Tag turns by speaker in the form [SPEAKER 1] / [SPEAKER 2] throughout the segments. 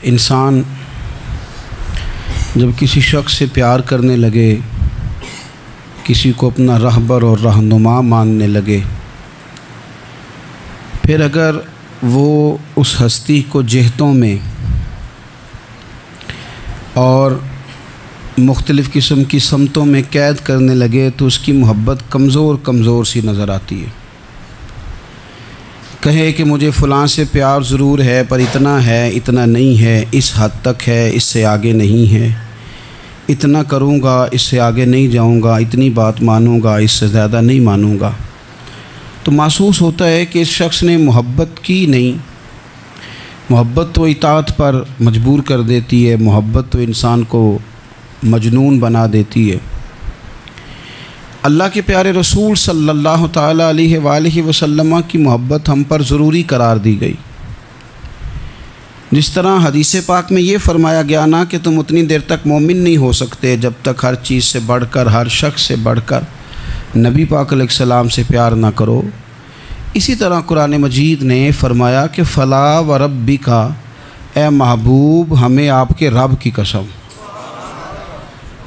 [SPEAKER 1] इंसान जब किसी शख्स से प्यार करने लगे, किसी को अपना रहबर और रहनुमा मानने लगे, फिर अगर वो उस हस्ती को जेहतों में और मुख्तलिफ़ किस्म की समतों में कैद करने लगे तो उसकी मोहब्बत कमज़ोर सी नज़र आती है। कहे कि मुझे फ़लाँ से प्यार ज़रूर है, पर इतना है, इतना नहीं है, इस हद तक है, इससे आगे नहीं है, इतना करूँगा, इससे आगे नहीं जाऊँगा, इतनी बात मानूँगा, इससे ज़्यादा नहीं मानूँगा, तो महसूस होता है कि इस शख्स ने मोहब्बत की नहीं। मोहब्बत तो इताअत पर मजबूर कर देती है, मोहब्बत तो इंसान को मजनून बना देती है। अल्लाह के प्यारे रसूल सल्लल्लाहु ताला अलैहि वसल्लम की मोहब्बत हम पर ज़रूरी करार दी गई। जिस तरह हदीस पाक में ये फरमाया गया ना कि तुम उतनी देर तक मोमिन नहीं हो सकते जब तक हर चीज़ से बढ़कर, हर शख्स से बढ़कर नबी पाक अलैहिस्सलाम से प्यार ना करो, इसी तरह कुरान मजीद ने फरमाया कि फ़ला व रब्बिका, ए महबूब हमें आपके रब की कसम,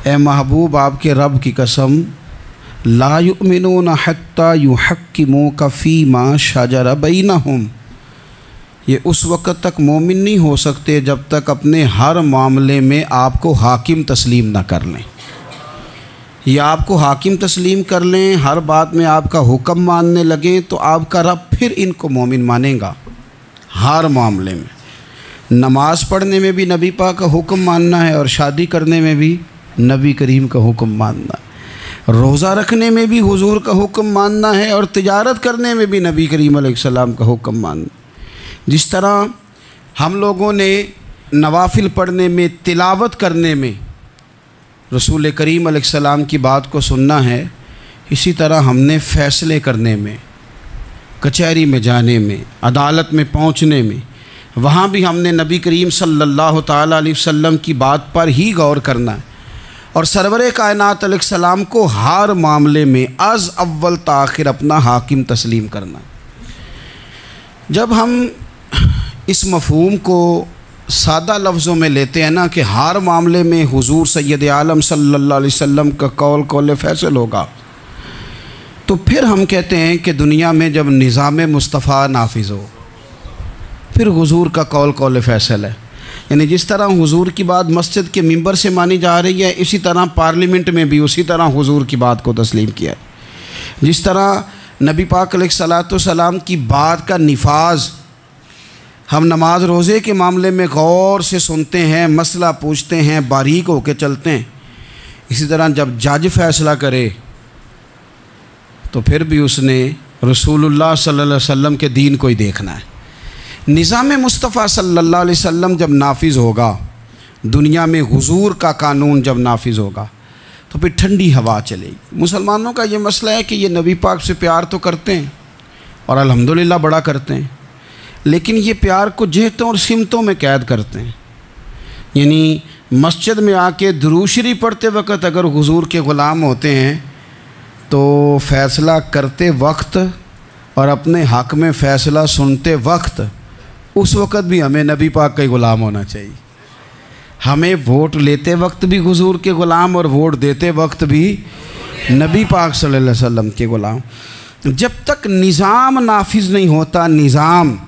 [SPEAKER 1] ए महबूब आपके रब की कसम, ला युमिनूना हत्ता युहक्किमूका फ़ीमा शजर बैनहुम, ये उस वक़्त तक मोमिन नहीं हो सकते जब तक अपने हर मामले में आपको हाकिम तस्लीम ना कर लें। या आपको हाकिम तस्लीम कर लें, हर बात में आपका हुक्म मानने लगें, तो आपका रब फिर इनको मोमिन मानेगा। हर मामले में, नमाज़ पढ़ने में भी नबी पाक का हुक्म मानना है, और शादी करने में भी नबी करीम का हुक्म मानना है, रोज़ा रखने में भी हुजूर का हुक्म मानना है, और तिजारत करने में भी नबी करीम अलैहिस्सलाम का हुक्म मानना। जिस तरह हम लोगों ने नवाफिल पढ़ने में, तिलावत करने में रसूल करीम अलैहिस्सलाम की बात को सुनना है, इसी तरह हमने फ़ैसले करने में, कचहरी में जाने में, अदालत में पहुंचने में, वहाँ भी हमने नबी करीम सल्लल्लाहु ताला अलैहि वसल्लम की बात पर ही गौर करना है, और सरवरे कायनात अलैहिस्सलाम को हर मामले में अज़ अव्वल ताखिर अपना हाकिम तस्लीम करना। जब हम इस मफ़हूम को सादा लफ्ज़ों में लेते हैं ना कि हर मामले में हुजूर सैयद आलम सल्लल्लाहु अलैहि वसल्लम का कौल फ़ैसल होगा, तो फिर हम कहते हैं कि दुनिया में जब निज़ाम मुस्तफ़ा नाफिज़ हो, फिर हुजूर का कौल फ़ैसल है। यानी जिस तरह हुजूर की बात मस्जिद के मिंबर से मानी जा रही है, इसी तरह पार्लियामेंट में भी उसी तरह हुजूर की बात को तस्लीम किया है। जिस तरह नबी पाक अलैहिस्सलातु सलाम की बात का निफाज हम नमाज रोज़े के मामले में गौर से सुनते हैं, मसला पूछते हैं, बारीक होकर चलते हैं, इसी तरह जब जज फैसला करे तो फिर भी उसने रसूलुल्लाह सल्लल्लाहु अलैहि वसल्लम के दीन को ही देखना है। निज़ाम मुस्तफ़ा सल्लल्लाहु अलैहि वसल्लम जब नाफिज़ होगा, दुनिया में हुजूर का कानून जब नाफिज़ होगा, तो फिर ठंडी हवा चलेगी। मुसलमानों का ये मसला है कि ये नबी पाक से प्यार तो करते हैं और अल्हम्दुलिल्लाह बड़ा करते हैं, लेकिन ये प्यार को जेहतों और सिमतों में कैद करते हैं। यानी मस्जिद में आके दुरूद शरीफ पढ़ते वक्त अगर हुजूर के ग़ुलाम होते हैं, तो फ़ैसला करते वक्त और अपने हक़ में फ़ैसला सुनते वक्त, उस वक़्त भी हमें नबी पाक का ही ग़ुलाम होना चाहिए। हमें वोट लेते वक्त भी हुजूर के ग़ुलाम और वोट देते वक्त भी नबी पाक सल्लल्लाहु अलैहि वसल्लम के ग़ुलाम। जब तक निज़ाम नाफिज़ नहीं होता, निज़ाम,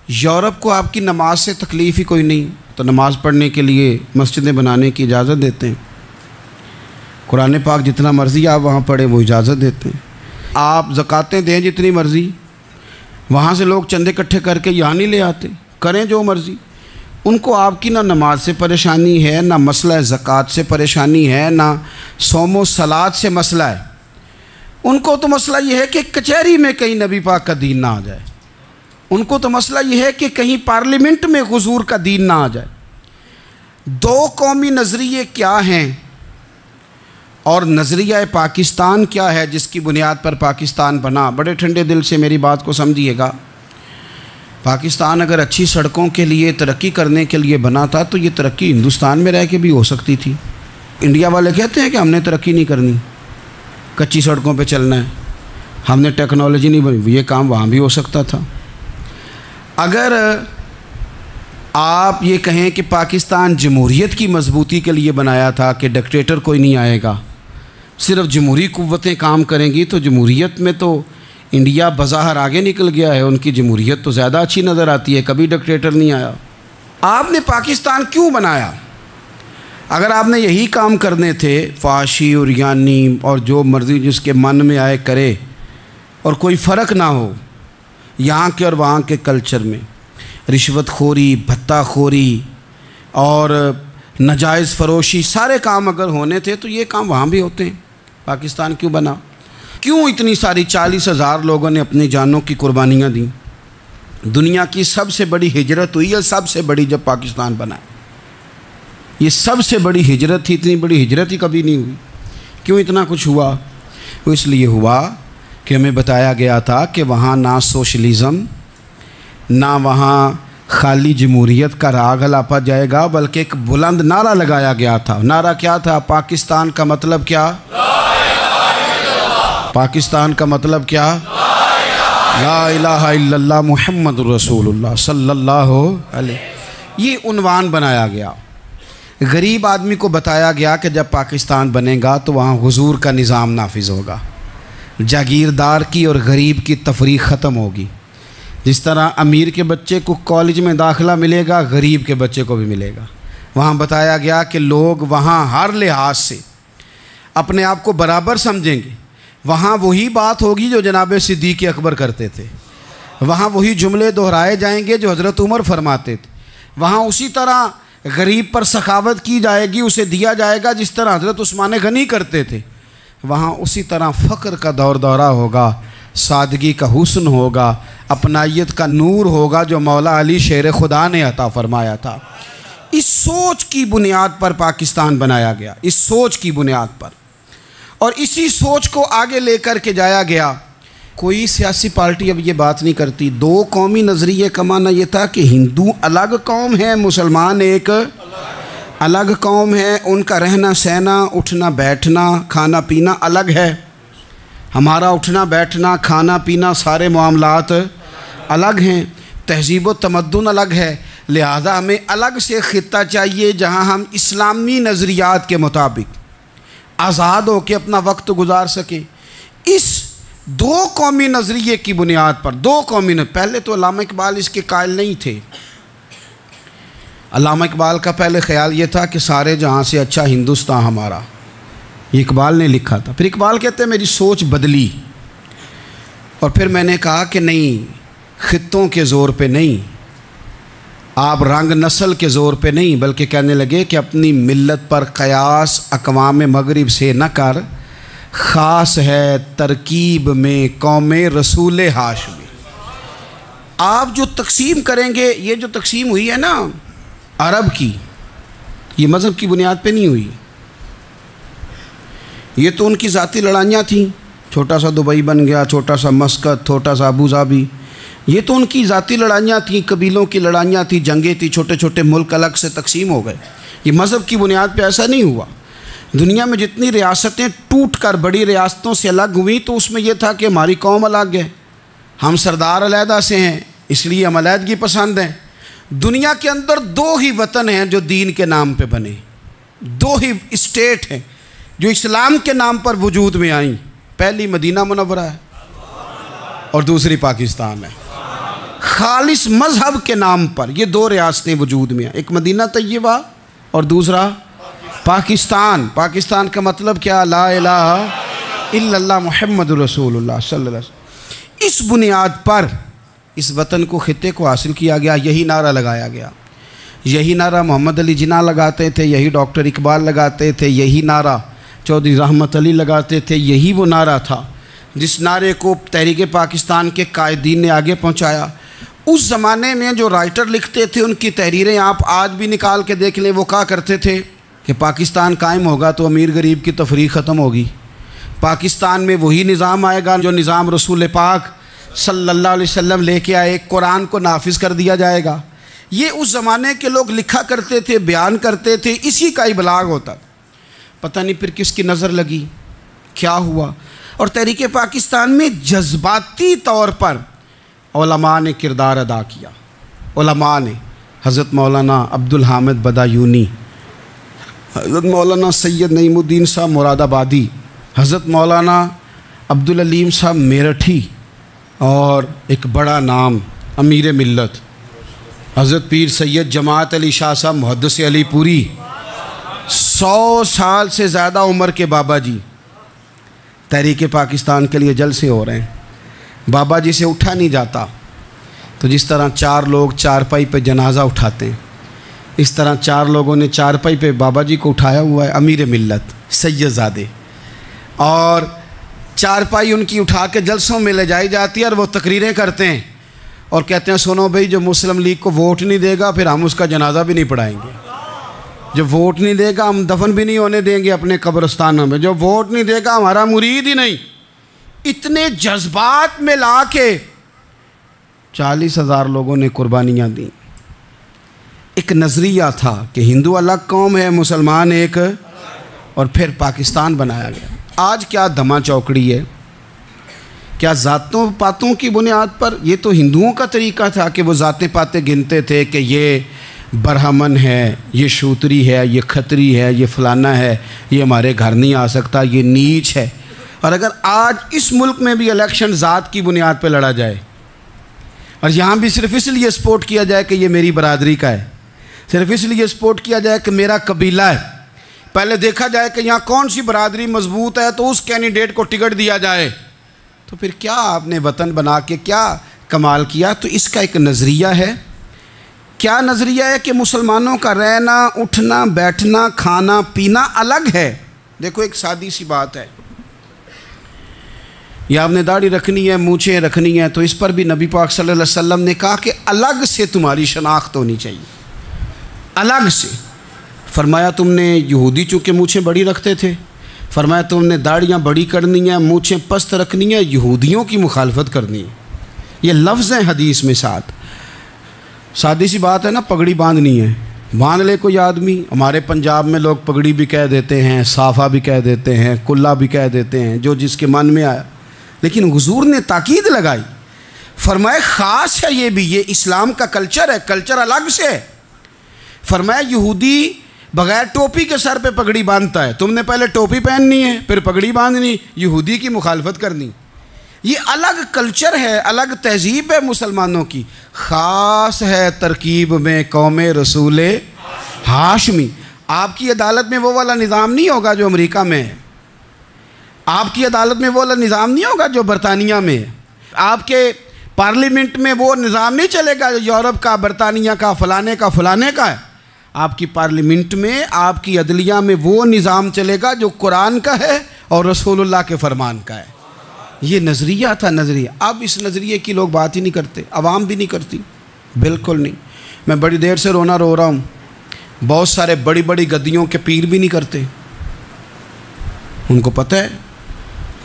[SPEAKER 1] यूरोप को आपकी नमाज से तकलीफ़ ही कोई नहीं, तो नमाज़ पढ़ने के लिए मस्जिदें बनाने की इजाज़त देते हैं। कुरान पाक जितना मर्ज़ी आप वहाँ पढ़ें वो इजाज़त देते हैं। आप ज़कातें दें जितनी मर्ज़ी, वहाँ से लोग चंदे इकट्ठे करके यहाँ नहीं ले आते, करें जो मर्ज़ी। उनको आपकी ना नमाज से परेशानी है, ना मसला ज़कात से परेशानी है, ना सोमो सलात से मसला है। उनको तो मसला ये है कि कचहरी में कहीं नबी पाक का दीन ना आ जाए। उनको तो मसला ये है कि कहीं पार्लियामेंट में हुजूर का दीन ना आ जाए। दो कौमी नज़रिए क्या हैं और नज़रिया पाकिस्तान क्या है जिसकी बुनियाद पर पाकिस्तान बना। बड़े ठंडे दिल से मेरी बात को समझिएगा। पाकिस्तान अगर अच्छी सड़कों के लिए, तरक्की करने के लिए बना था, तो ये तरक्की हिंदुस्तान में रह के भी हो सकती थी। इंडिया वाले कहते हैं कि हमने तरक्की नहीं करनी, कच्ची सड़कों पे चलना है, हमने टेक्नोलॉजी नहीं बनी, ये काम वहाँ भी हो सकता था। अगर आप ये कहें कि पाकिस्तान जमहूरियत की मजबूती के लिए बनाया था कि डिक्टेटर कोई नहीं आएगा, सिर्फ जमहूरी कुव्वतें काम करेंगी, तो जमहूरियत में तो इंडिया बज़ाहिर आगे निकल गया है, उनकी जमहूरियत तो ज़्यादा अच्छी नज़र आती है, कभी डिक्टेटर नहीं आया। आपने पाकिस्तान क्यों बनाया? अगर आपने यही काम करने थे, फाशी और यानी और जो मर्ज़ी जिसके मन में आए करे और कोई फ़र्क ना हो यहाँ के और वहाँ के कल्चर में, रिश्वतखोरी, भत्ताखोरी और नाजायज़ फ़रोशी सारे काम अगर होने थे तो ये काम वहाँ भी होते हैं। पाकिस्तान क्यों बना? क्यों इतनी सारी 40,000 लोगों ने अपनी जानों की कुर्बानियाँ दी? दुनिया की सबसे बड़ी हिजरत हुई है, सबसे बड़ी, जब पाकिस्तान बना। ये सबसे बड़ी हिजरत थी, इतनी बड़ी हिजरत ही कभी नहीं हुई। क्यों इतना कुछ हुआ? वो इसलिए हुआ कि हमें बताया गया था कि वहाँ ना सोशलिज़म, ना वहाँ खाली जमहूरियत का राग अलापा जाएगा, बल्कि एक बुलंद नारा लगाया गया था। नारा क्या था? पाकिस्तान का मतलब क्या? पाकिस्तान का मतलब क्या? ला इलाहा इल्लल्लाह मुहम्मदुर रसूलुल्लाह सल्लल्लाहु अलैहि। ये उन्वान बनाया गया। गरीब आदमी को बताया गया कि जब पाकिस्तान बनेगा तो वहाँ हुजूर का निज़ाम नाफिज होगा, जागीरदार की और गरीब की तफरीक ख़त्म होगी। जिस तरह अमीर के बच्चे को कॉलेज में दाखिला मिलेगा, गरीब के बच्चे को भी मिलेगा। वहाँ बताया गया कि लोग वहाँ हर लिहाज से अपने आप को बराबर समझेंगे। वहाँ वही बात होगी जो जनाब सिद्दीक़ अकबर करते थे, वहाँ वही जुमले दोहराए जाएंगे जो हज़रत उमर फरमाते थे। वहाँ उसी तरह गरीब पर सखावत की जाएगी, उसे दिया जाएगा जिस तरह हज़रत उस्मान गनी करते थे। वहाँ उसी तरह फ़क्र का दौर दौरा होगा, सादगी का हुस्न होगा, अपनायत का नूर होगा जो मौला अली शेर खुदा ने अता फरमाया था। इस सोच की बुनियाद पर पाकिस्तान बनाया गया, इस सोच की बुनियाद पर, और इसी सोच को आगे लेकर के जाया गया। कोई सियासी पार्टी अब ये बात नहीं करती। दो कौमी नज़रिए का माना ये था कि हिंदू अलग कौम है, मुसलमान एक अलग कौम है, उनका रहना सहना, उठना बैठना, खाना पीना अलग है। हमारा उठना बैठना, खाना पीना, सारे मामलात अलग हैं, तहज़ीब व तमद्दुन अलग है। लिहाजा हमें अलग से ख़ित्ता चाहिए जहाँ हम इस्लामी नज़रियात के मुताबिक आज़ाद हो के अपना वक्त गुजार सकें। इस दो कौमी नज़रिए की बुनियाद पर, दो कौमी पहले तो अल्लामा इकबाल इसके कायल नहीं थे। अल्लामा इकबाल का पहले ख्याल ये था कि सारे जहाँ से अच्छा हिंदुस्तान हमारा, ये इकबाल ने लिखा था। फिर इकबाल कहते हैं मेरी सोच बदली और फिर मैंने कहा कि नहीं, ख़ित्तों के ज़ोर पे नहीं, आप रंग नस्ल के ज़ोर पे नहीं, बल्कि कहने लगे कि अपनी मिल्लत पर क़यास अक़वाम मगरिब से न कर, ख़ास है तरकीब में कौम रसूल हाशमी। आप जो तकसीम करेंगे, ये जो तकसीम हुई है ना अरब की, ये मज़हब की बुनियाद पे नहीं हुई। ये तो उनकी ज़ाती लड़ाइयाँ थीं, छोटा सा दुबई बन गया, छोटा सा मस्कत, छोटा सा अबू धाबी, ये तो उनकी ज़ाती लड़ाइयाँ थीं, कबीलों की लड़ाइयाँ थीं, जंगें थी, छोटे छोटे मुल्क अलग से तकसीम हो गए। ये मज़हब की बुनियाद पे ऐसा नहीं हुआ। दुनिया में जितनी रियासतें टूट कर बड़ी रियासतों से अलग हुई तो उसमें यह था कि हमारी कौम अलग है, हम सरदार अलहदा से हैं, इसलिए हम अलहदगी पसंद हैं। दुनिया के अंदर दो ही वतन हैं जो दीन के नाम पे बने, दो ही स्टेट हैं जो इस्लाम के नाम पर वजूद में आई। पहली मदीना मुनव्वरा है और दूसरी पाकिस्तान है। खालिस मज़हब के नाम पर ये दो रियासतें वजूद में हैं, एक मदीना तय्यबा और दूसरा पाकिस्तान। पाकिस्तान का मतलब क्या? ला इलाहा इल्लल्लाह मुहम्मदुर रसूलुल्लाह सल्लल्लाहु अलैहि वसल्लम। इस बुनियाद पर इस वतन को, खित्ते को हासिल किया गया, यही नारा लगाया गया। यही नारा मोहम्मद अली जिन्ना लगाते थे, यही डॉक्टर इकबाल लगाते थे, यही नारा चौधरी रहमत अली लगाते थे। यही वो नारा था जिस नारे को तहरीक पाकिस्तान के कायदीन ने आगे पहुँचाया। उस ज़माने में जो राइटर लिखते थे उनकी तहरीरें आप आज भी निकाल के देख लें। वो कहा करते थे कि पाकिस्तान कायम होगा तो अमीर गरीब की तफरीक ख़त्म होगी, पाकिस्तान में वही निज़ाम आएगा जो निज़ाम रसूल पाक सल्लल्लाहु अलैहि वसल्लम लेके आए, कुरान को नाफिज कर दिया जाएगा। ये उस ज़माने के लोग लिखा करते थे, बयान करते थे, इसी का इबलाग होता। पता नहीं फिर किसकी नज़र लगी, क्या हुआ, और तहरीक पाकिस्तान में जज्बाती तौर पर उलमा ने किरदार अदा किया। उलमा ने, हज़रत मौलाना अब्दुल हामिद बदायूनी, हज़रत मौलाना सैयद नईमुद्दीन साहब मुरादाबादी, हज़रत मौलाना अब्दुल अलीम साहब मेरठी, और एक बड़ा नाम अमीर मिल्लत हज़रत पीर सैयद जमात अली शाह साहब मुहद्दिस अलीपुरी, 100 साल से ज़्यादा उम्र के बाबा जी तहरीक पाकिस्तान के लिए जलसे हो रहे हैं। बाबा जी से उठा नहीं जाता, तो जिस तरह 4 लोग चारपाई पे जनाजा उठाते हैं, इस तरह 4 लोगों ने चारपाई पे बाबा जी को उठाया हुआ है, अमीर मिल्लत सैयदजादे, और चारपाई उनकी उठा के जलसों में ले जाई जाती है और वो तकरीरें करते हैं और कहते हैं सुनो भाई, जो मुस्लिम लीग को वोट नहीं देगा फिर हम उसका जनाजा भी नहीं पढ़ाएंगे, जो वोट नहीं देगा हम दफन भी नहीं होने देंगे अपने कब्रिस्तानों में, जो वोट नहीं देगा हमारा मुरीद ही नहीं। इतने जज्बात में ला के 40,000 लोगों ने कुर्बानियाँ दी। एक नज़रिया था कि हिंदू अलग कौम है, मुसलमान एक, और फिर पाकिस्तान बनाया गया। आज क्या धमा चौकड़ी है, क्या ज़ातों पातों की बुनियाद पर? ये तो हिंदुओं का तरीका था कि वो ज़ातें पातें गिनते थे कि ये ब्राह्मण है, ये शूद्री है, ये खत्री है, ये फलाना है, ये हमारे घर नहीं आ सकता, ये नीच है। और अगर आज इस मुल्क में भी इलेक्शन ज़ात की बुनियाद पर लड़ा जाए और यहाँ भी सिर्फ इसलिए सपोर्ट किया जाए कि ये मेरी बरादरी का है, सिर्फ इसलिए सपोर्ट किया जाए कि मेरा कबीला है, पहले देखा जाए कि यहाँ कौन सी बरादरी मजबूत है तो उस कैंडिडेट को टिकट दिया जाए, तो फिर क्या आपने वतन बना के क्या कमाल किया? तो इसका एक नज़रिया है। क्या नज़रिया है कि मुसलमानों का रहना, उठना, बैठना, खाना पीना अलग है। देखो एक सादी सी बात है, या आपने दाढ़ी रखनी है, मूछें रखनी है, तो इस पर भी नबी पाक सल्लल्लाहु अलैहि वसल्लम ने कहा कि अलग से तुम्हारी शनाख्त होनी चाहिए, अलग से। फरमाया तुमने यहूदी चूँकि मूछें बड़ी रखते थे, फरमाया तुमने दाढ़ियाँ बड़ी करनी है, मूछें पस्त रखनी है, यहूदियों की मुखालफत करनी है। ये लफ्ज़ हैं हदीस में साथ। सादी सी बात है ना, पगड़ी बांधनी है, बांध ले कोई आदमी। हमारे पंजाब में लोग पगड़ी भी कह देते हैं, साफ़ा भी कह देते हैं, कुल्ला भी कह देते हैं, जो जिसके मन में आया। लेकिन हुजूर ने ताकीद लगाई, फरमाया ख़ास है ये भी, ये इस्लाम का कल्चर है, कल्चर अलग से है। फरमाया यहूदी बग़ैर टोपी के सर पे पगड़ी बांधता है, तुमने पहले टोपी पहननी है फिर पगड़ी बांधनी, यहूदी की मुखालफत करनी। ये अलग कल्चर है, अलग तहजीब है मुसलमानों की, ख़ास है तरकीब में कौम रसूल हाशमी। आपकी अदालत में वो वाला निज़ाम नहीं होगा जो अमेरिका में है, आपकी अदालत में वो वाला निज़ाम नहीं होगा जो बरतानिया में है, आपके पार्लियामेंट में वो निज़ाम नहीं चलेगा जो यूरोप का, बरतानिया का, फ़लाने का है। आपकी पार्लियामेंट में, आपकी अदलिया में वो निज़ाम चलेगा जो कुरान का है और रसूलुल्लाह के फरमान का है। ये नज़रिया था, नज़रिया। अब इस नज़रिए की लोग बात ही नहीं करते, आवाम भी नहीं करती, बिल्कुल नहीं। मैं बड़ी देर से रोना रो रहा हूँ, बहुत सारे बड़ी बड़ी गद्दियों के पीर भी नहीं करते। उनको पता है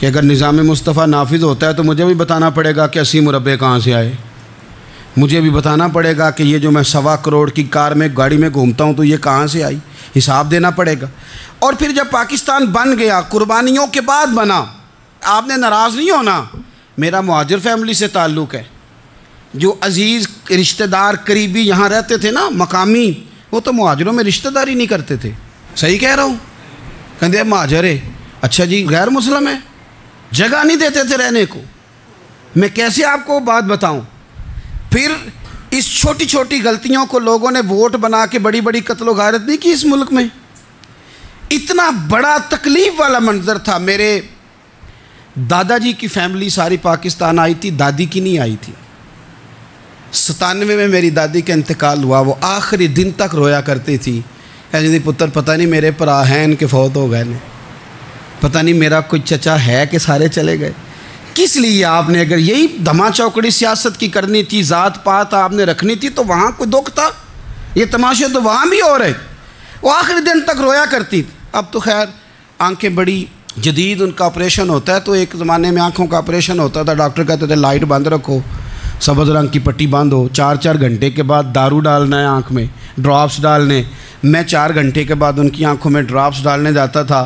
[SPEAKER 1] कि अगर निज़ाम मुस्तफ़ा नाफिज होता है तो मुझे भी बताना पड़ेगा कि 80 मुरब्बे कहाँ से आए, मुझे भी बताना पड़ेगा कि ये जो मैं 1.25 करोड़ की कार में, गाड़ी में घूमता हूँ तो ये कहाँ से आई, हिसाब देना पड़ेगा। और फिर जब पाकिस्तान बन गया, कुर्बानियों के बाद बना, आपने नाराज़ नहीं होना, मेरा मुहाजिर फैमिली से ताल्लुक़ है। जो अजीज़ रिश्तेदार करीबी यहाँ रहते थे ना, मकामी, वो तो मुहाजिरों में रिश्तेदारी नहीं करते थे। सही कह रहा हूँ? कहते मुहाजिर है, अच्छा जी गैर मुस्लिम है, जगह नहीं देते थे रहने को। मैं कैसे आपको बात बताऊँ? फिर इस छोटी छोटी गलतियों को लोगों ने वोट बना के बड़ी बड़ी कत्लो गारत नहीं की इस मुल्क में। इतना बड़ा तकलीफ़ वाला मंजर था। मेरे दादाजी की फैमिली सारी पाकिस्तान आई थी, दादी की नहीं आई थी। 97 में मेरी दादी का इंतकाल हुआ, वो आखिरी दिन तक रोया करती थी, जी पुत्र पता नहीं मेरे भरा हैं इनके फौत हो गए ने, पता नहीं मेरा कोई चचा है कि सारे चले गए। किस लिए आपने, अगर यही धमा चौकड़ी सियासत की करनी थी, ज़ात पात आपने रखनी थी, तो वहाँ कोई दुख था? ये तमाशे तो वहाँ भी हो रहे। वो आखिरी दिन तक रोया करती थी। अब तो खैर आंखें बड़ी जदीद, उनका ऑपरेशन होता है। तो एक ज़माने में आँखों का ऑपरेशन होता था, डॉक्टर कहते थे लाइट बंद रखो, सब्ज़ रंग की पट्टी बांधो, 4-4 घंटे के बाद दारू डालना है आँख में, ड्रॉप्स डालने। मैं 4 घंटे के बाद उनकी आँखों में ड्रॉप्स डालने जाता था,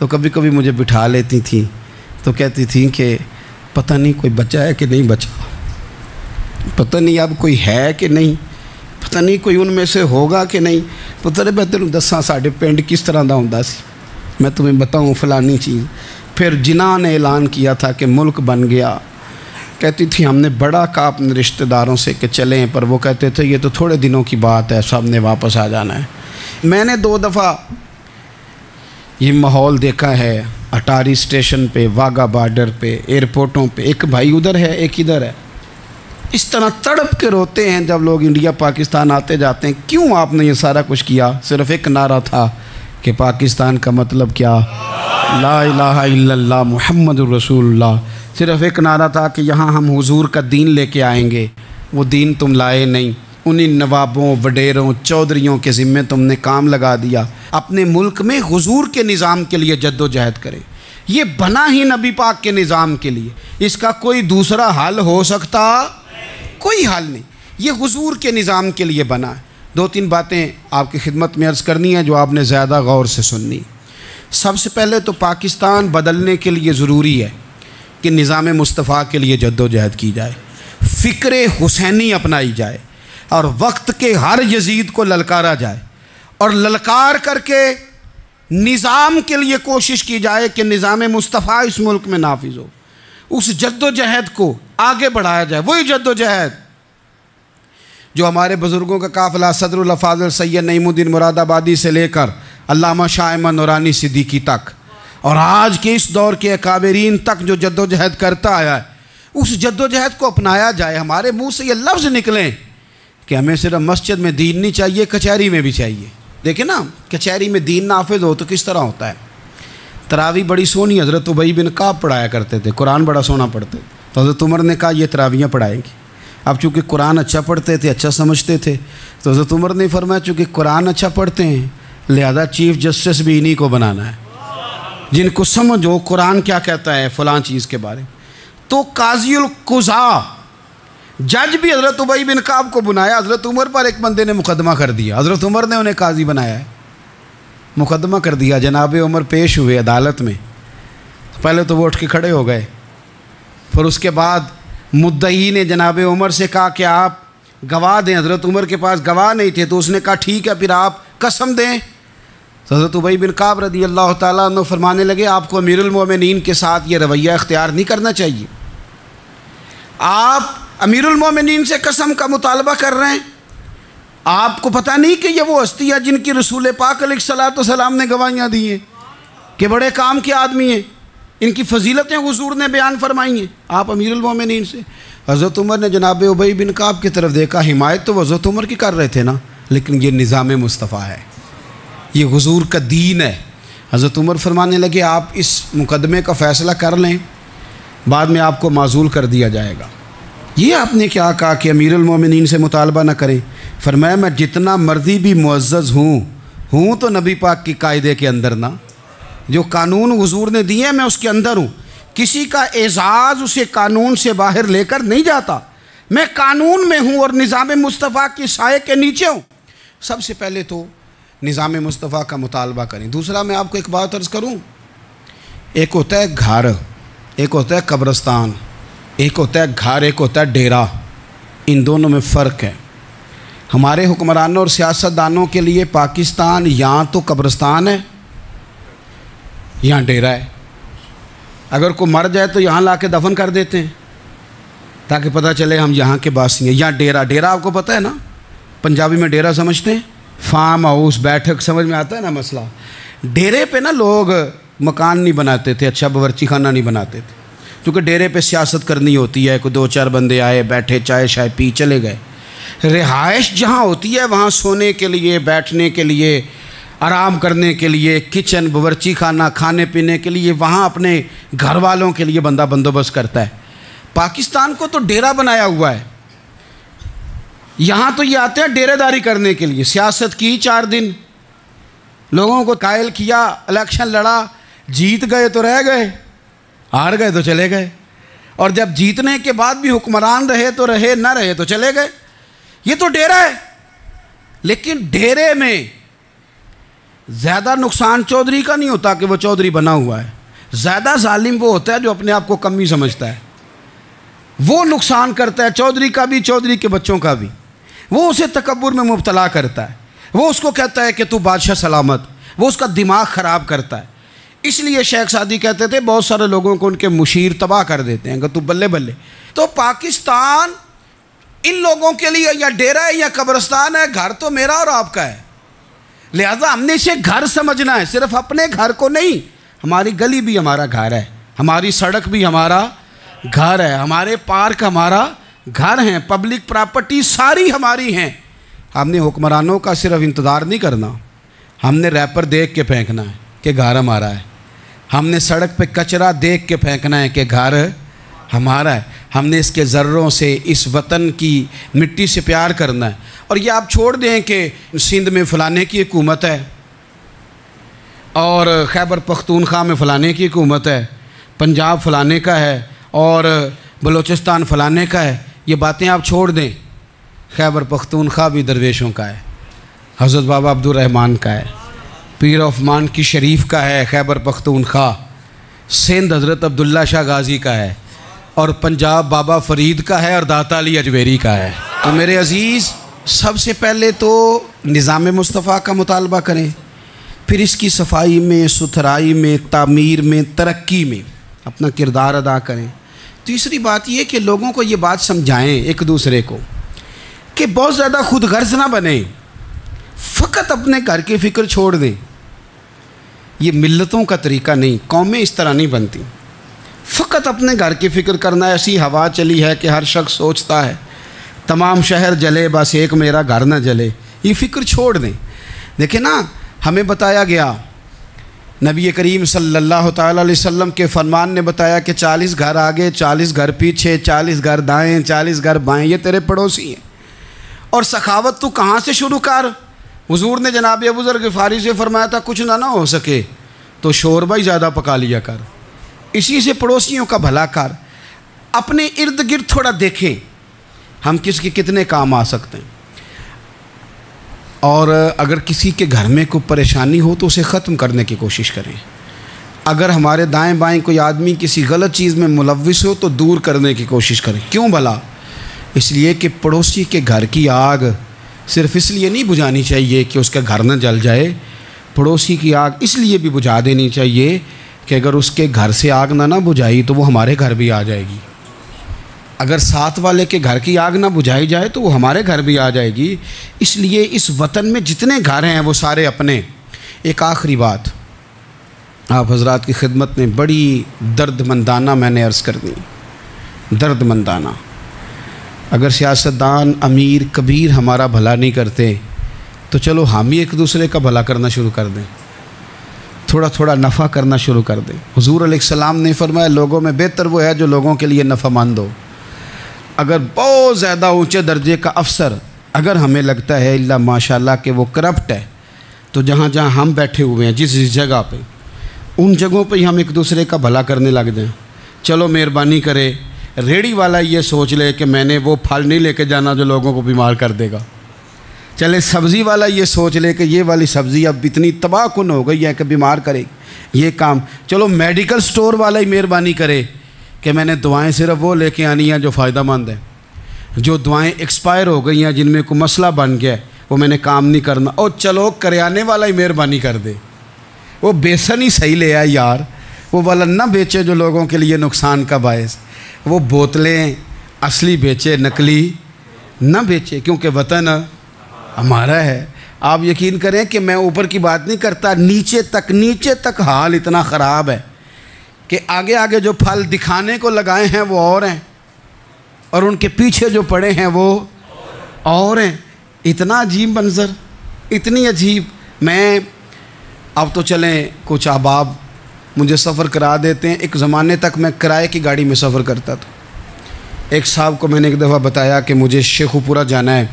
[SPEAKER 1] तो कभी कभी मुझे बिठा लेती थी, तो कहती थी कि पता नहीं कोई बचा है कि नहीं बचा, पता नहीं अब कोई है कि नहीं, पता नहीं कोई उनमें से होगा कि नहीं। पुत्र मैं तेन दसा साढ़े पिंड किस तरह का होंदा सी, मैं तुम्हें बताऊँ फलानी चीज़। फिर जिन्ना ने ऐलान किया था कि मुल्क बन गया, कहती थी हमने बड़ा कहा अपने रिश्तेदारों से कि चलें, पर वो कहते थे ये तो थोड़े दिनों की बात है, सब ने वापस आ जाना है। मैंने 2 दफ़ा ये माहौल देखा है अटारी स्टेशन पे, वाघा बॉर्डर पे, एयरपोर्टों पे, एक भाई उधर है एक इधर है, इस तरह तड़प के रोते हैं जब लोग इंडिया पाकिस्तान आते जाते हैं। क्यों आपने ये सारा कुछ किया? सिर्फ एक नारा था कि पाकिस्तान का मतलब क्या, ला इलाहा इल्लल्लाह मुहम्मदुर रसूलुल्लाह। सिर्फ एक नारा था कि यहाँ हम हुजूर का दीन लेके आएंगे। वो दीन तुम लाए नहीं, उन्हीं नवाबों, वडेरों, चौधरियों के ज़िम्मे तुमने काम लगा दिया। अपने मुल्क में हुजूर के निज़ाम के लिए जद्दोजहद करें। ये बना ही नबी पाक के निज़ाम के लिए, इसका कोई दूसरा हल हो सकता? कोई हल नहीं, ये हुजूर के निज़ाम के लिए बना है। 2-3 बातें आपकी खिदमत में अर्ज़ करनी है जो आपने ज़्यादा गौर से सुननी। सबसे पहले तो पाकिस्तान बदलने के लिए ज़रूरी है कि निज़ाम मुस्तफ़ा के लिए जद्दोजहद की जाए, फ़िक्र हुसैनी अपनाई जाए और वक्त के हर यजीद को ललकारा जाए और ललकार करके निज़ाम के लिए कोशिश की जाए कि निज़ाम मुस्तफ़ा इस मुल्क में नाफिज हो। उस जद्दोजहद को आगे बढ़ाया जाए। वही जद्दोजहद जो हमारे बुज़ुर्गों का काफ़िला सदरुल अफ़ाज़िल सैयद नईमुद्दीन मुरादाबादी से लेकर अल्लामा शाह अहमद नूरानी सिद्दीकी तक और आज के इस दौर के अकाबरीन तक जो जद्दोजहद करता आया है, उस जद्दोजहद को अपनाया जाए। हमारे मुँह से ये लफ्ज़ निकलें कि हमें सिर्फ मस्जिद में दीन नहीं चाहिए, कचहरी में भी चाहिए। देखें ना, कचहरी में दीन नाफिज हो तो किस तरह होता है। तरावी बड़ी सोनी हज़रत उबई बिन काब पढ़ाया करते थे, कुरान बड़ा सोना पढ़ते थे, तो हज़रत उमर ने कहा ये तरावियाँ पढ़ाएंगी। अब चूँकि कुरान अच्छा पढ़ते थे, अच्छा समझते थे, तो हज़रत उमर ने फरमाया चूँकि कुरान अच्छा पढ़ते हैं लिहाजा चीफ़ जस्टिस भी इन्हीं को बनाना है, जिनको समझ हो कुरान क्या कहता है फ़लाँ चीज़ के बारे में। तो काज़ीउल कुज़ा जज भी हज़रत उबई बिन काब को बुनाया। हज़रत उमर पर एक बंदे ने मुकदमा कर दिया, हज़रत उमर ने उन्हें काजी बनाया है, मुकदमा कर दिया। जनाब उमर पेश हुए अदालत में, पहले तो वो उठ के खड़े हो गए, फिर उसके बाद मुद्दई ने जनाब उमर से कहा कि आप गवाह दें। हज़रत उमर के पास गवाह नहीं थे, तो उसने कहा ठीक है फिर आप कसम दें। तो हज़रत उबई बिन काब रदी अल्लाह ताला अन्हु फरमाने लगे आपको अमीरुल मोमिनीन के साथ ये रवैया इख्तियार नहीं करना चाहिए। आप अमीरुल मोमिनीन से कसम का मुतालबा कर रहे हैं, आपको पता नहीं कि ये वो हस्ती है जिनकी रसूल पाक अलैहिस्सलाम ने गवाहियाँ दी हैं कि बड़े काम के आदमी हैं, इनकी फजीलतें हुजूर ने बयान फरमाई हैं, आप अमीरुल मोमिनीन से। हज़रत उमर ने जनाब उबई बिन काब की तरफ देखा, हिमायत तो हज़रत उमर की कर रहे थे ना, लेकिन ये निज़ाम मुस्तफ़ा है, ये हुजूर का दीन है। हज़रत उमर फरमाने लगे आप इस मुकदमे का फ़ैसला कर लें, बाद में आपको माजूल कर दिया जाएगा। ये आपने क्या कहा कि अमीरुल मोमिनीन से मुतालबा न करें? फरमाया मैं जितना मर्ज़ी भी मुअज़्ज़ज़ हूँ तो नबी पाक की कायदे के अंदर ना, जो कानून हुजूर ने दिए मैं उसके अंदर हूँ। किसी का एजाज़ उसे कानून से बाहर लेकर नहीं जाता, मैं कानून में हूँ और निज़ाम मुस्तफ़ा की साए के नीचे हूँ। सबसे पहले तो निज़ाम मुस्तफ़ा का मुतालबा करें। दूसरा मैं आपको एक बात अर्ज़ करूँ, एक होता है घर, एक होता है कब्रस्तान, एक होता है घर, एक होता है डेरा। इन दोनों में फ़र्क है। हमारे हुक्मरानों और सियासतदानों के लिए पाकिस्तान यहाँ तो कब्रस्तान है, यहाँ डेरा है। अगर कोई मर जाए तो यहाँ ला के दफन कर देते हैं ताकि पता चले हम यहाँ के वासी हैं। यहाँ डेरा, डेरा आपको पता है ना, पंजाबी में डेरा समझते हैं, फार्म हाउस, बैठक, समझ में आता है ना मसला। डेरे पे ना लोग मकान नहीं बनाते थे, अच्छा बावर्ची खाना नहीं बनाते थे, क्योंकि डेरे पे सियासत करनी होती है, कोई 2-4 बंदे आए बैठे चाय शाय पी चले गए। रिहाइश जहाँ होती है वहाँ सोने के लिए, बैठने के लिए, आराम करने के लिए, किचन, बावर्ची खाना, खाने पीने के लिए, वहाँ अपने घर वालों के लिए बंदा बंदोबस्त करता है। पाकिस्तान को तो डेरा बनाया हुआ है। यहाँ तो ये आते हैं डेरेदारी करने के लिए। सियासत की 4 दिन, लोगों को कायल किया, इलेक्शन लड़ा, जीत गए तो रह गए, हार गए तो चले गए, और जब जीतने के बाद भी हुक्मरान रहे तो रहे, ना रहे तो चले गए। ये तो डेरा है। लेकिन डेरे में ज़्यादा नुकसान चौधरी का नहीं होता कि वो चौधरी बना हुआ है, ज़्यादा जालिम वो होता है जो अपने आप को कमी समझता है, वो नुकसान करता है, चौधरी का भी, चौधरी के बच्चों का भी। वो उसे तकब्बुर में मुब्तला करता है, वो उसको कहता है कि तू बादशाह सलामत, वो उसका दिमाग ख़राब करता है। इसलिए शेख सादी कहते थे बहुत सारे लोगों को उनके मुशीर तबाह कर देते हैं कि तू बल्ले बल्ले। तो पाकिस्तान इन लोगों के लिए या डेरा है या कब्रिस्तान है, घर तो मेरा और आपका है। लिहाजा हमने इसे घर समझना है, सिर्फ अपने घर को नहीं। हमारी गली भी हमारा घर है, हमारी सड़क भी हमारा घर है, हमारे पार्क हमारा घर हैं, पब्लिक प्रॉपर्टी सारी हमारी हैं। हमने हुक्मरानों का सिर्फ इंतज़ार नहीं करना, हमने रैपर देख के फेंकना है कि घर हमारा है। हमने सड़क पे कचरा देख के फेंकना है कि घर हमारा है। हमने इसके ज़र्रों से, इस वतन की मिट्टी से प्यार करना है। और ये आप छोड़ दें कि सिंध में फ़लाने की हुकूमत है और खैबर पख्तूनख्वा में फ़लाने की हुकूमत है, पंजाब फ़लाने का है और बलूचिस्तान फ़लाने का है, ये बातें आप छोड़ दें। खैबर पख्तूनख्वा भी दरवेशों का है, हज़रत बाबा अब्दुल रहमान का है, पीर ऑफमान की शरीफ का है खैबर पख्तूनख्वा, सिंध हज़रत अब्दुल्ला शाह गाज़ी का है और पंजाब बाबा फ़रीद का है और दाता अली अजमेरी का है। तो मेरे अज़ीज़, सबसे पहले तो निज़ाम मुस्तफ़ा का मुतालबा करें, फिर इसकी सफाई में, सुथराई में, तामीर में, तरक्की में अपना किरदार अदा करें। तीसरी बात यह कि लोगों को ये बात समझाएं एक दूसरे को कि बहुत ज़्यादा खुद गर्ज ना बने, फ़कत अपने घर की फ़िक्र छोड़ दें। ये मिल्लतों का तरीका नहीं, कौमें इस तरह नहीं बनती। फ़कत अपने घर की फ़िक्र करना। ऐसी हवा चली है कि हर शख्स सोचता है तमाम शहर जले बस एक मेरा घर ना जले। ये फ़िक्र छोड़ दें। देखें ना, हमें बताया गया, नबी करीम सल्लल्लाहु ताला अलैहि वसल्लम के फरमान ने बताया कि 40 घर आगे, 40 घर पीछे, 40 घर दाएँ, 40 घर बाएँ, ये तेरे पड़ोसी हैं। और सखावत तू कहाँ से शुरू कर? हुजूर ने जनाब अबू ज़र ग़िफ़ारी से फरमाया था कुछ ना हो सके तो शोरबा ही ज़्यादा पका लिया कर, इसी से पड़ोसियों का भला कर। अपने इर्द गिर्द थोड़ा देखें हम किसके कितने काम आ सकते हैं। और अगर किसी के घर में कोई परेशानी हो तो उसे ख़त्म करने की कोशिश करें। अगर हमारे दाएं बाएं कोई आदमी किसी गलत चीज़ में मुलव्विस हो तो दूर करने की कोशिश करें। क्यों भला? इसलिए कि पड़ोसी के घर की आग सिर्फ इसलिए नहीं बुझानी चाहिए कि उसका घर न जल जाए, पड़ोसी की आग इसलिए भी बुझा देनी चाहिए कि अगर उसके घर से आग ना बुझाई तो वो हमारे घर भी आ जाएगी। अगर साथ वाले के घर की आग ना बुझाई जाए तो वो हमारे घर भी आ जाएगी। इसलिए इस वतन में जितने घर हैं वो सारे अपने। एक आखिरी बात आप हजरात की खिदमत में बड़ी दर्दमंदाना मैंने अर्ज़ कर दी, दर्दमंदाना। अगर सियासतदान अमीर कबीर हमारा भला नहीं करते तो चलो हम ही एक दूसरे का भला करना शुरू कर दें, थोड़ा थोड़ा नफ़ा करना शुरू कर दें। हुजूर अलैहिस्सलाम ने फरमाया लोगों में बेहतर वो है जो लोगों के लिए नफ़ामंद हो। अगर बहुत ज़्यादा ऊंचे दर्जे का अफसर अगर हमें लगता है इल्ला माशाल्लाह कि वो करप्ट है, तो जहाँ जहाँ हम बैठे हुए हैं जिस जगह पे, उन जगहों पे ही हम एक दूसरे का भला करने लग जाएं। चलो मेहरबानी करे, रेड़ी वाला ये सोच ले कि मैंने वो फल नहीं लेके जाना जो लोगों को बीमार कर देगा। चले सब्ज़ी वाला ये सोच ले कि ये वाली सब्ज़ी अब इतनी तबाहकुन हो गई है कि बीमार करेगी, ये काम। चलो मेडिकल स्टोर वाला ही मेहरबानी करे कि मैंने दवाएं सिर्फ वो लेके आनी हैं जो फ़ायदेमंद हैं, जो दवाएं एक्सपायर हो गई हैं, जिनमें कोई मसला बन गया है, वो मैंने काम नहीं करना। और चलो करियाने वाला ही मेहरबानी कर दे, वो बेसन ही सही ले आए यार, वो वाला ना बेचे जो लोगों के लिए नुकसान का बायस। वो बोतलें असली बेचे, नकली ना बेचे, क्योंकि वतन हमारा है। आप यकीन करें कि मैं ऊपर की बात नहीं करता, नीचे तक हाल इतना ख़राब है कि आगे आगे जो फल दिखाने को लगाए हैं वो और हैं और उनके पीछे जो पड़े हैं वो और हैं। इतना अजीब मंज़र, इतनी अजीब। मैं अब तो चलें कुछ अहबाब मुझे सफ़र करा देते हैं। एक ज़माने तक मैं किराए की गाड़ी में सफ़र करता था। एक साहब को मैंने एक दफ़ा बताया कि मुझे शेखुपुरा जाना है,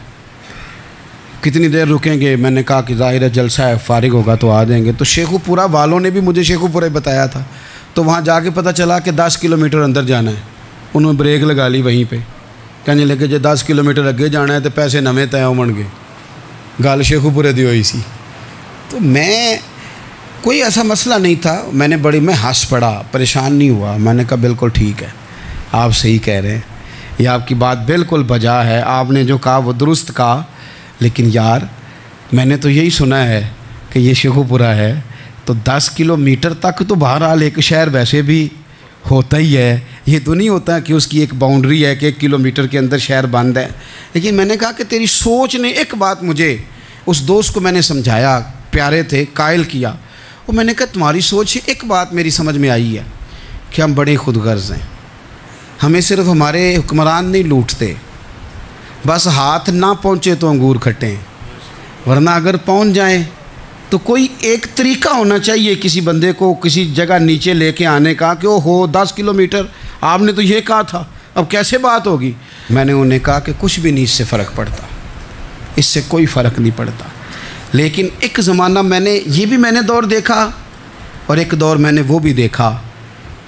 [SPEAKER 1] कितनी देर रुकेंगे? मैंने कहा कि ज़ाहिर है जलसा है, फ़ारिग होगा तो आ जाएंगे। तो शेखुपुरा वालों ने भी मुझे शेखुपुरा बताया था, तो वहाँ जाके पता चला कि 10 किलोमीटर अंदर जाना है। उन्होंने ब्रेक लगा ली वहीं पे, कहने लगे जो 10 किलोमीटर अगे जाना है तो पैसे नवें तय होवन गए। गल शेखुपुरे दी हुई सी। तो मैं कोई ऐसा मसला नहीं था, मैं हंस पड़ा, परेशान नहीं हुआ। मैंने कहा बिल्कुल ठीक है, आप सही कह रहे हैं। ये आपकी बात बिल्कुल बजा है, आपने जो कहा वो दुरुस्त कहा, लेकिन यार मैंने तो यही सुना है कि ये शेखुपुरा है तो 10 किलोमीटर तक तो बहरहाल एक शहर वैसे भी होता ही है। ये तो नहीं होता कि उसकी एक बाउंड्री है कि 1 किलोमीटर के अंदर शहर बंद है। लेकिन मैंने कहा कि तेरी सोच ने एक बात मुझे, उस दोस्त को मैंने समझाया, प्यारे थे, कायल किया, और मैंने कहा तुम्हारी सोच से एक बात मेरी समझ में आई है कि हम बड़े खुदगर्ज हैं। हमें सिर्फ हमारे हुक्मरान नहीं लूटते, बस हाथ ना पहुँचे तो अंगूर खट्टे हैं, वरना अगर पहुँच जाएं तो कोई एक तरीका होना चाहिए किसी बंदे को किसी जगह नीचे लेके आने का कि ओ हो 10 किलोमीटर आपने तो ये कहा था, अब कैसे बात होगी। मैंने उन्हें कहा कि कुछ भी नहीं इससे फ़र्क पड़ता, इससे कोई फ़र्क नहीं पड़ता। लेकिन एक ज़माना मैंने दौर देखा और एक दौर मैंने वो भी देखा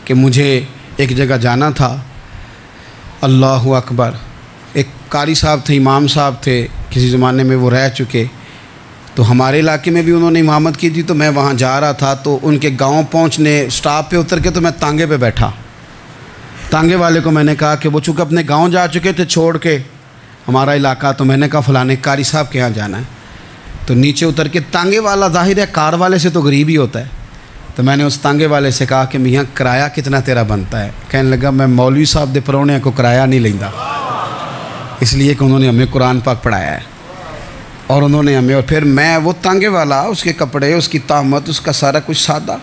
[SPEAKER 1] कि मुझे एक जगह जाना था। अल्लाहु अकबर, एक कारी साहब थे, इमाम साहब थे, किसी ज़माने में वो रह चुके, तो हमारे इलाके में भी उन्होंने इमामत की थी। तो मैं वहाँ जा रहा था, तो उनके गांव पहुँचने स्टॉप पे उतर के तो मैं तांगे पे बैठा। तांगे वाले को मैंने कहा कि वो चूँकि अपने गांव जा चुके थे छोड़ के हमारा इलाका, तो मैंने कहा फ़लाने कारी साहब के यहाँ जाना है। तो नीचे उतर के, तांगे वाला ज़ाहिर है कार वाले से तो गरीब ही होता है, तो मैंने उस तांगे वाले से कहा कि मियाँ किराया कितना तेरा बनता है। कहने लगा मैं मौलवी साहब दे परौने को किराया नहीं लेंदा, इसलिए कि उन्होंने हमें कुरान पाक पढ़ाया है और उन्होंने हमें, और फिर मैं वो तांगे वाला, उसके कपड़े, उसकी तामत, उसका सारा कुछ सादा।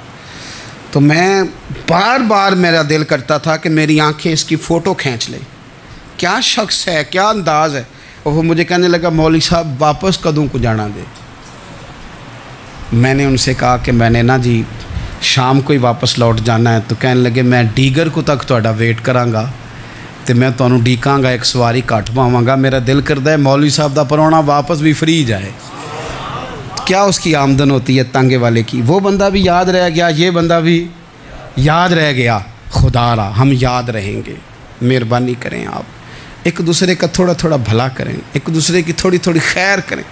[SPEAKER 1] तो मैं बार बार मेरा दिल करता था कि मेरी आंखें इसकी फ़ोटो खींच लें, क्या शख्स है, क्या अंदाज़ है। और वो मुझे कहने लगा मौलवी साहब वापस कदों को जाना दे। मैंने उनसे कहा कि मैंने ना जी शाम को ही वापस लौट जाना है। तो कहने लगे मैं डीगर को तक तुहाडा वेट करांगा तो मैं तुहानू डीकांगा, एक सवारी घट पावांगा। मेरा दिल करता है मौलवी साहब दा परौना वापस भी फ्री जाए। क्या उसकी आमदन होती है तांगे वाले की। वो बंदा भी याद रह गया, ये बंदा भी याद रह गया। खुदारा हम याद रहेंगे। मेहरबानी करें आप एक दूसरे का थोड़ा थोड़ा भला करें, एक दूसरे की थोड़ी थोड़ी खैर करें,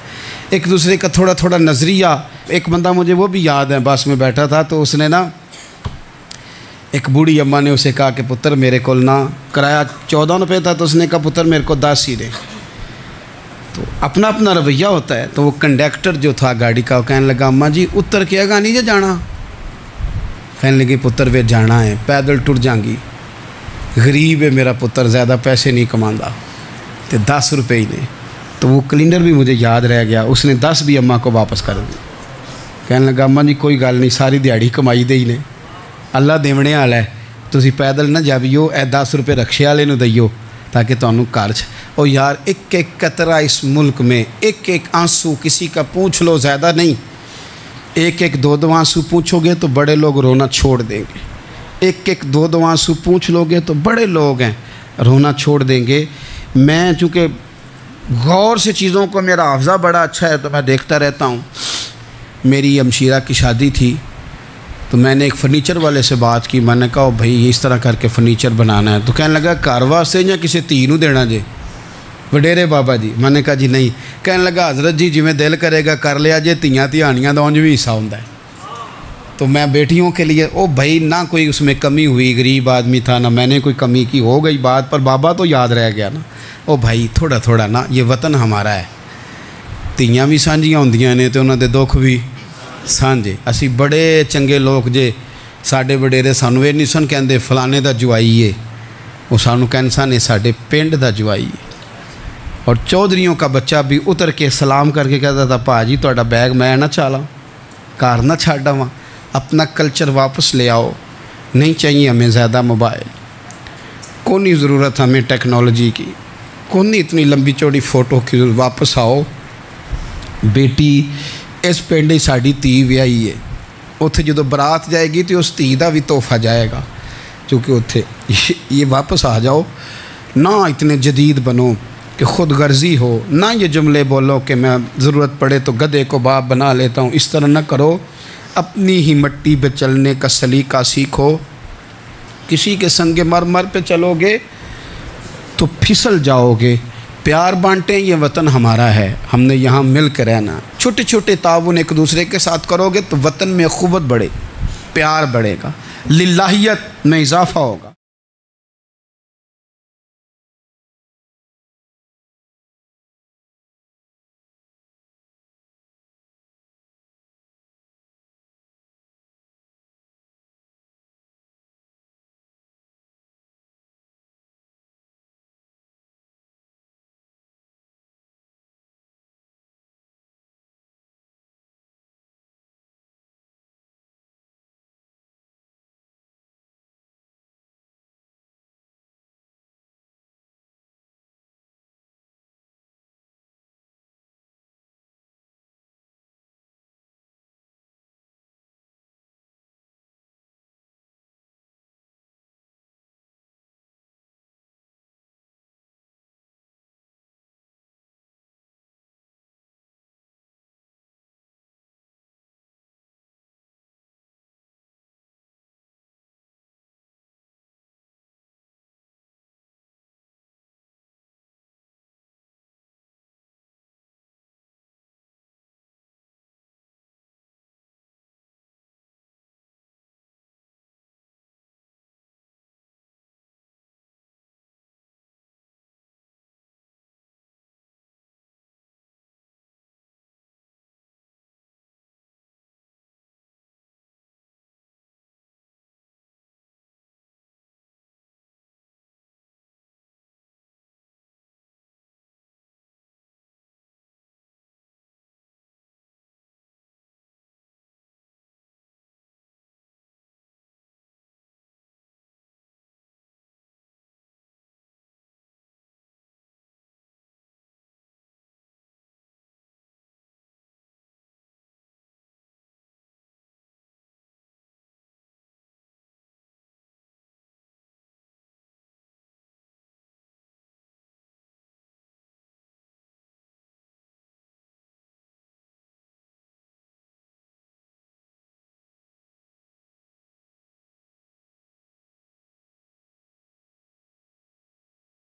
[SPEAKER 1] एक दूसरे का थोड़ा थोड़ा नज़रिया। एक बंदा मुझे वो भी याद है, बस में बैठा था तो उसने ना, एक बूढ़ी अम्मा ने उसे कहा कि पुत्र मेरे को ना किराया 14 रुपये था, तो उसने कहा पुत्र मेरे को 10 ही दे। तो अपना अपना रवैया होता है। तो वो कंडक्टर जो था गाड़ी का, वो कहने लगा अम्मा जी उतर के आगा नहीं जाना। कहने लगी पुत्र वे जाना है, पैदल टुर जाएंगी, गरीब है मेरा पुत्र, ज़्यादा पैसे नहीं कमांदा, तो 10 रुपये ही ने। तो वो क्लीनर भी मुझे याद रह गया, उसने 10 भी अम्मा को वापस कर दी। कहने लगा अम्मा जी कोई गल नहीं, सारी दिहाड़ी कमाई दे ही ने, अल्लाह देवने वाला है, तुसी पैदल ना जावियो, ए 10 रुपये रक्शे वाले नूं दईओ ताकि तुहानू घर च। और यार एक एक कतरा इस मुल्क में, एक एक आंसू किसी का पूछ लो, ज़्यादा नहीं, एक एक दो दो आंसू पूछोगे तो बड़े लोग रोना छोड़ देंगे। एक एक दो दो आंसू पूछ लोगे तो बड़े लोग हैं रोना छोड़ देंगे। मैं चूँकि गौर से चीज़ों को, मेरा हाफ़ज़ा बड़ा अच्छा है तो मैं देखता रहता हूँ। मेरी हमशीरा की शादी थी तो मैंने एक फ़र्नीचर वाले से बात की। मैंने कहा भाई इस तरह करके फ़र्नीचर बनाना है। तो कहने लगा घर वास्ते या किसी धी नूं देना जे वडेरे बाबा जी। मैंने कहा जी नहीं। कहने लगा हज़रत जी जिमें दिल करेगा कर लिया जे, तियाँ धियानियाँ दा उंज भी हिस्सा होंदा है। तो मैं बेटियों के लिए, ओ भाई ना कोई उसमें कमी हुई, गरीब आदमी था ना मैंने कोई कमी की, हो गई बात, पर बाबा तो याद रह गया ना। ओ भाई थोड़ा थोड़ा ना, ये वतन हमारा है, ਧੀਆਂ भी ਸਾਂਝੀਆਂ ਹੁੰਦੀਆਂ ਨੇ ਤੇ ਉਹਨਾਂ ਦੇ ਦੁੱਖ भी ਸਾਂਝੇ। ਅਸੀਂ बड़े चंगे लोग जे, साडे वडेरे सानू ये नहीं सन कहते फलाने दा जवाई है, वो सानू कहन सन ये साडे पिंड दा जवाई है। और चौधरियों का बच्चा भी उतर के सलाम करके कहता था भाजी तुहाडा बैग मैं ना चाला, घर ना छाड़ आवां, अपना कल्चर वापस ले आओ। नहीं चाहिए हमें ज़्यादा मोबाइल, कौन ही ज़रूरत हमें टेक्नोलॉजी की, कौन नहीं इतनी लंबी चौड़ी फ़ोटो की। वापस आओ बेटी, इस पिंड ही साड़ी धी विआही है, उत्थे जो बरात जाएगी तो उस धी का भी तोहफा जाएगा, क्योंकि उत्थे ये वापस आ जाओ। ना इतने जदीद बनो कि ख़ुद गर्जी हो, ना ये जुमले बोलो कि मैं ज़रूरत पड़े तो गधे को बाप बना लेता हूँ, इस तरह न करो। अपनी ही मट्टी पे चलने का सलीका सीखो। किसी के संगे मर मर पे चलोगे तो फिसल जाओगे। प्यार बांटें, ये वतन हमारा है, हमने यहाँ मिल कर रहना। छोटे छोटे ताउन एक दूसरे के साथ करोगे तो वतन में ख़ुव्वत बढ़े, प्यार बढ़ेगा, लिल्लाहियत में इजाफ़ा होगा।